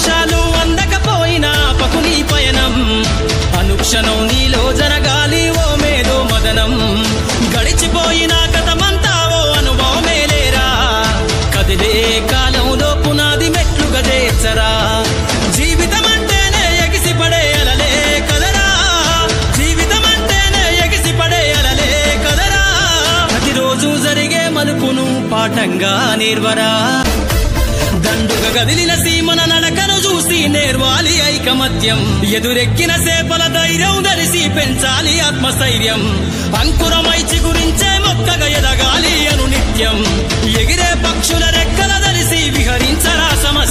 అవకాశాలు అందకపోయినా పకుని పయనం అనుక్షణం నీలో జరగాలి ఓ మేధో మదనం గడిచిపోయిన గతమంతా ఓ అనుభవమే లేరా కదిలే కాలంలో పునాది మెట్లుగా చేర్చరా జీవితం అంటేనే ఎగిసిపడే అలలే కదరా జీవితం అంటేనే ఎగిసిపడే అలలే కదరా ప్రతిరోజు జరిగే మలుపును పాఠంగా నేర్వరా దండుగా కదిలిన సీమన నడకను చూసి నేర్వాలి ఐకమత్యం ఎదురెక్కిన సేపల ధైర్యం ధరిసి పెంచాలి ఆత్మస్థైర్యం అంకురమై చిగురించే మొక్కగా ఎదగాలి అను నిత్యం ఎగిరే పక్షుల రెక్కల ధరిసి విహరించరా సమస్య